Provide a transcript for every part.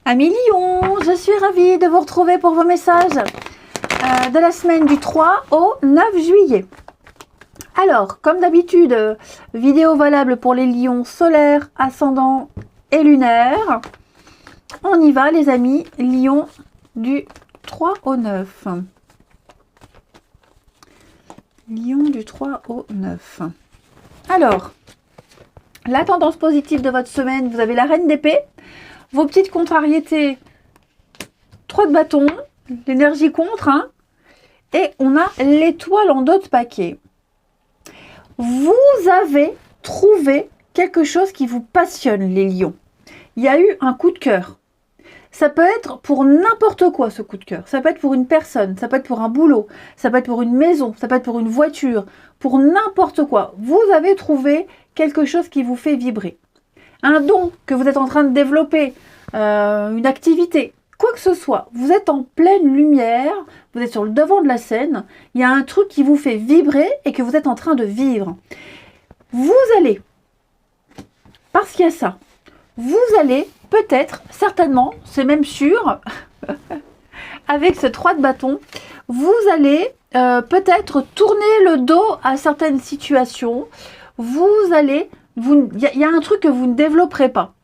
Amis Lion, je suis ravie de vous retrouver pour vos messages de la semaine du 3 au 9 juillet. Alors, comme d'habitude, vidéo valable pour les lions solaires, ascendants et lunaires. On y va les amis, lion du 3 au 9. Lion du 3 au 9. Alors, la tendance positive de votre semaine, vous avez la reine d'épée. Vos petites contrariétés, 3 de bâton, l'énergie contre, hein, et on a l'étoile en dos de paquet. Vous avez trouvé quelque chose qui vous passionne, les lions. Il y a eu un coup de cœur. Ça peut être pour n'importe quoi, ce coup de cœur. Ça peut être pour une personne, ça peut être pour un boulot, ça peut être pour une maison, ça peut être pour une voiture, pour n'importe quoi. Vous avez trouvé quelque chose qui vous fait vibrer. Un don que vous êtes en train de développer, une activité, quoi que ce soit, vous êtes en pleine lumière, vous êtes sur le devant de la scène, il y a un truc qui vous fait vibrer et que vous êtes en train de vivre. Vous allez, parce qu'il y a ça, vous allez peut-être, certainement, c'est même sûr, avec ce 3 de bâton, vous allez peut-être tourner le dos à certaines situations, vous allez... Il y a un truc que vous ne développerez pas.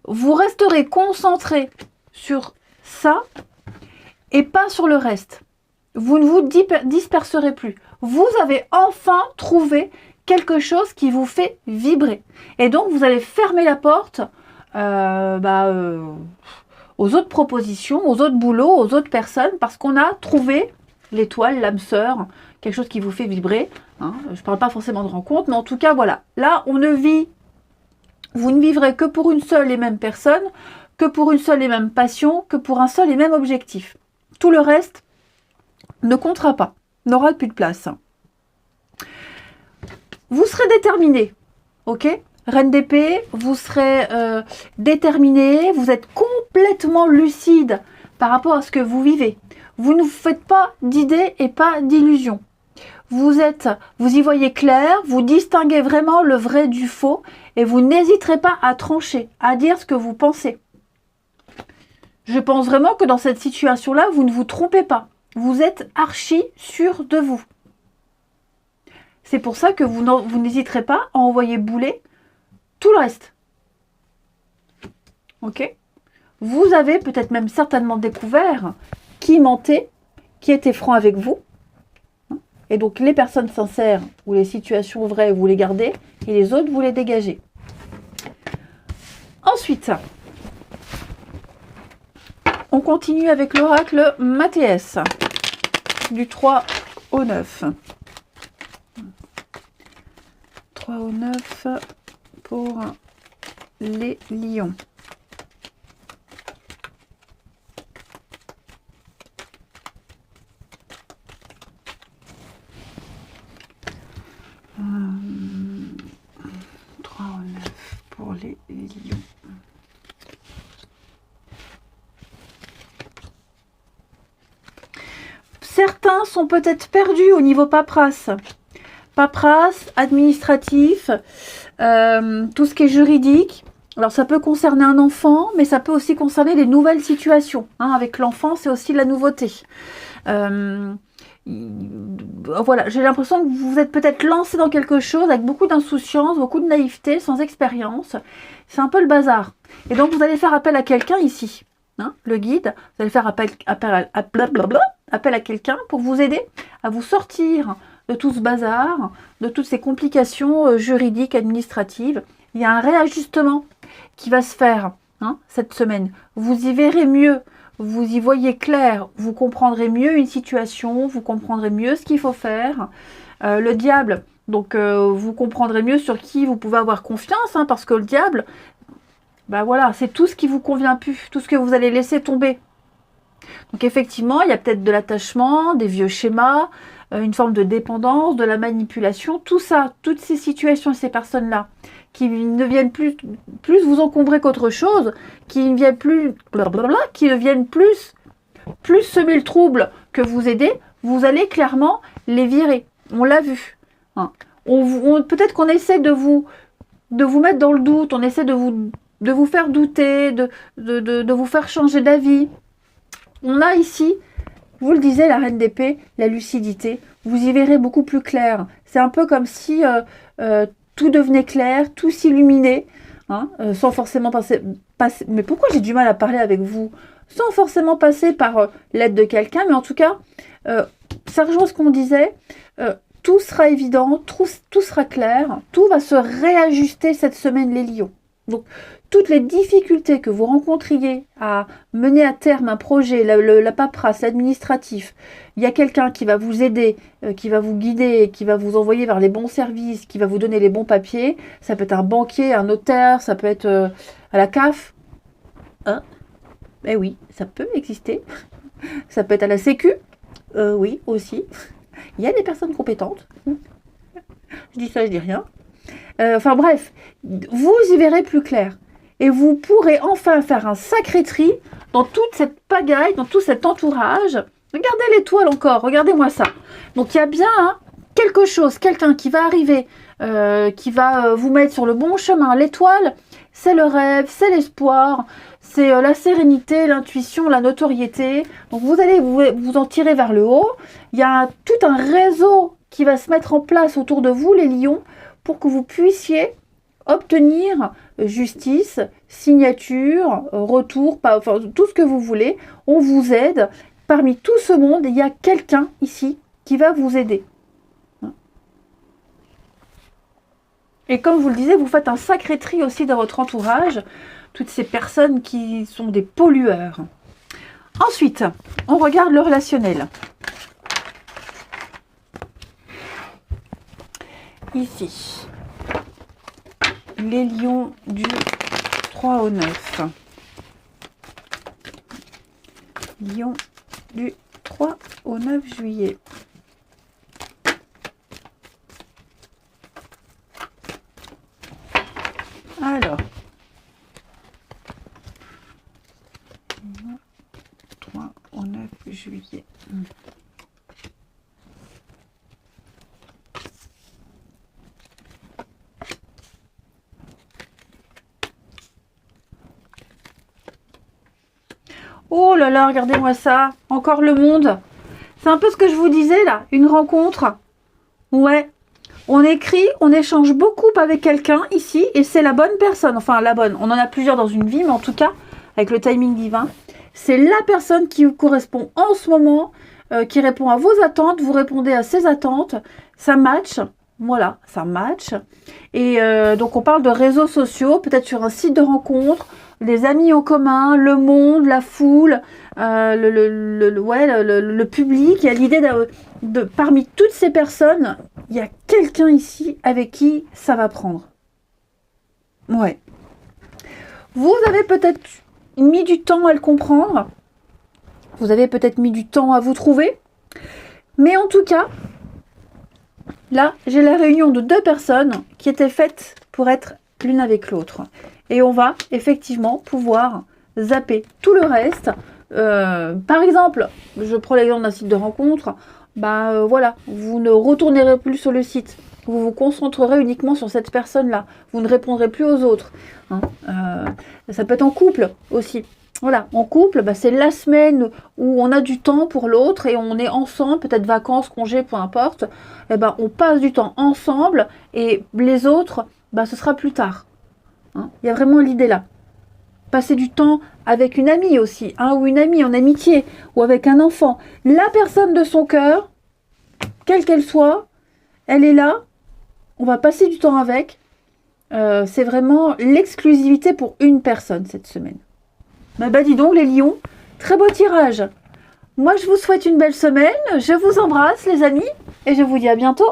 Vous resterez concentré sur ça et pas sur le reste. Vous ne vous disperserez plus. Vous avez enfin trouvé quelque chose qui vous fait vibrer. Et donc, vous allez fermer la porte aux autres propositions, aux autres boulots, aux autres personnes, parce qu'on a trouvé l'étoile, l'âme sœur, quelque chose qui vous fait vibrer. Hein. Je ne parle pas forcément de rencontre, mais en tout cas, voilà. Là, vous ne vivrez que pour une seule et même personne, que pour une seule et même passion, que pour un seul et même objectif. Tout le reste ne comptera pas, n'aura plus de place. Vous serez déterminé, ok ? Reine d'épée, vous serez déterminé, vous êtes complètement lucide par rapport à ce que vous vivez. Vous ne vous faites pas d'idées et pas d'illusions. Vous y voyez clair, vous distinguez vraiment le vrai du faux et vous n'hésiterez pas à trancher, à dire ce que vous pensez. Je pense vraiment que dans cette situation-là, vous ne vous trompez pas. Vous êtes archi sûr de vous. C'est pour ça que vous n'hésiterez pas à envoyer bouler tout le reste. Ok ? Vous avez peut-être même certainement découvert qui mentait, qui était franc avec vous. Et donc, les personnes sincères ou les situations vraies, vous les gardez. Et les autres, vous les dégagez. Ensuite, on continue avec l'oracle Mathéès. Du 3 au 9. 3 au 9 pour les lions. Pour les lions. Certains sont peut-être perdus au niveau paperasse. Paperasse, administratif, tout ce qui est juridique. Alors ça peut concerner un enfant, mais ça peut aussi concerner les nouvelles situations. Hein, avec l'enfant, c'est aussi la nouveauté. Voilà, j'ai l'impression que vous êtes peut-être lancé dans quelque chose avec beaucoup d'insouciance, beaucoup de naïveté, sans expérience. C'est un peu le bazar. Et donc, vous allez faire appel à quelqu'un ici, hein, le guide. Vous allez faire appel à quelqu'un pour vous aider à vous sortir de tout ce bazar, de toutes ces complications juridiques, administratives. Il y a un réajustement qui va se faire cette semaine. Vous y verrez mieux. Vous y voyez clair, vous comprendrez mieux une situation, vous comprendrez mieux ce qu'il faut faire. Le diable, donc vous comprendrez mieux sur qui vous pouvez avoir confiance, hein, parce que le diable, voilà, c'est tout ce qui vous convient plus, tout ce que vous allez laisser tomber. Donc effectivement, il y a peut-être de l'attachement, des vieux schémas, une forme de dépendance, de la manipulation, tout ça, toutes ces situations et ces personnes-là, qui ne viennent plus vous encombrer qu'autre chose, qui ne viennent plus, qui deviennent plus semer le trouble que vous aider, vous allez clairement les virer. On l'a vu. Hein. Peut-être qu'on essaie de vous mettre dans le doute, on essaie de vous de vous faire douter, de vous faire changer d'avis. On a ici, vous le disiez, la reine d'épée, la lucidité. Vous y verrez beaucoup plus clair. C'est un peu comme si tout devenait clair, tout s'illuminait, hein, sans forcément passer... Mais pourquoi j'ai du mal à parler avec vous? Sans forcément passer par l'aide de quelqu'un, mais en tout cas, ça rejoint ce qu'on disait. Tout sera évident, tout sera clair, tout va se réajuster cette semaine, les lions. Donc, toutes les difficultés que vous rencontriez à mener à terme un projet, la paperasse, l'administratif, il y a quelqu'un qui va vous aider, qui va vous guider, qui va vous envoyer vers les bons services, qui va vous donner les bons papiers. Ça peut être un banquier, un notaire, ça peut être à la CAF. Hein? Eh oui, ça peut exister. Ça peut être à la Sécu. Oui, aussi. Il y a des personnes compétentes. Je dis ça, je dis rien. Enfin bref, vous y verrez plus clair. Et vous pourrez enfin faire un sacré tri dans toute cette pagaille, dans tout cet entourage. Regardez l'étoile encore, regardez-moi ça. Donc il y a bien quelque chose, quelqu'un qui va arriver, qui va vous mettre sur le bon chemin. L'étoile, c'est le rêve, c'est l'espoir, c'est la sérénité, l'intuition, la notoriété. Donc vous allez vous en tirer vers le haut. Il y a tout un réseau qui va se mettre en place autour de vous, les lions, pour que vous puissiez obtenir justice, signature, retour, enfin, tout ce que vous voulez. On vous aide. Parmi tout ce monde, il y a quelqu'un ici qui va vous aider. Et comme vous le disiez, vous faites un sacré tri aussi dans votre entourage. Toutes ces personnes qui sont des pollueurs. Ensuite, on regarde le relationnel. Ici, les lions du 3 au 9. Lions du 3 au 9 juillet. Alors, 3 au 9 juillet. Oh là là, regardez-moi ça. Encore le monde. C'est un peu ce que je vous disais là. Une rencontre. Ouais. On écrit, on échange beaucoup avec quelqu'un ici. Et c'est la bonne personne. Enfin, la bonne. On en a plusieurs dans une vie. Mais en tout cas, avec le timing divin, c'est la personne qui vous correspond en ce moment. Qui répond à vos attentes. Vous répondez à ses attentes. Ça match. Voilà, ça match. Et donc, on parle de réseaux sociaux. Peut-être sur un site de rencontre. Les amis en commun, le monde, la foule, le public. Il y a l'idée de parmi toutes ces personnes, il y a quelqu'un ici avec qui ça va prendre. Ouais. Vous avez peut-être mis du temps à le comprendre. Vous avez peut-être mis du temps à vous trouver. Mais en tout cas, là, j'ai la réunion de deux personnes qui étaient faites pour être l'une avec l'autre. Et on va effectivement pouvoir zapper tout le reste. Par exemple, je prends l'exemple d'un site de rencontre. Voilà, vous ne retournerez plus sur le site. Vous vous concentrerez uniquement sur cette personne-là. Vous ne répondrez plus aux autres. Hein. Ça peut être en couple aussi. Voilà, en couple, c'est la semaine où on a du temps pour l'autre et on est ensemble, peut-être vacances, congés, peu importe. On passe du temps ensemble et les autres, ce sera plus tard. Il y a vraiment l'idée là. Passer du temps avec une amie aussi, ou une amie en amitié, ou avec un enfant. La personne de son cœur, quelle qu'elle soit, elle est là. On va passer du temps avec. C'est vraiment l'exclusivité pour une personne cette semaine. Dis donc les lions, très beau tirage. Moi je vous souhaite une belle semaine. Je vous embrasse les amis et je vous dis à bientôt.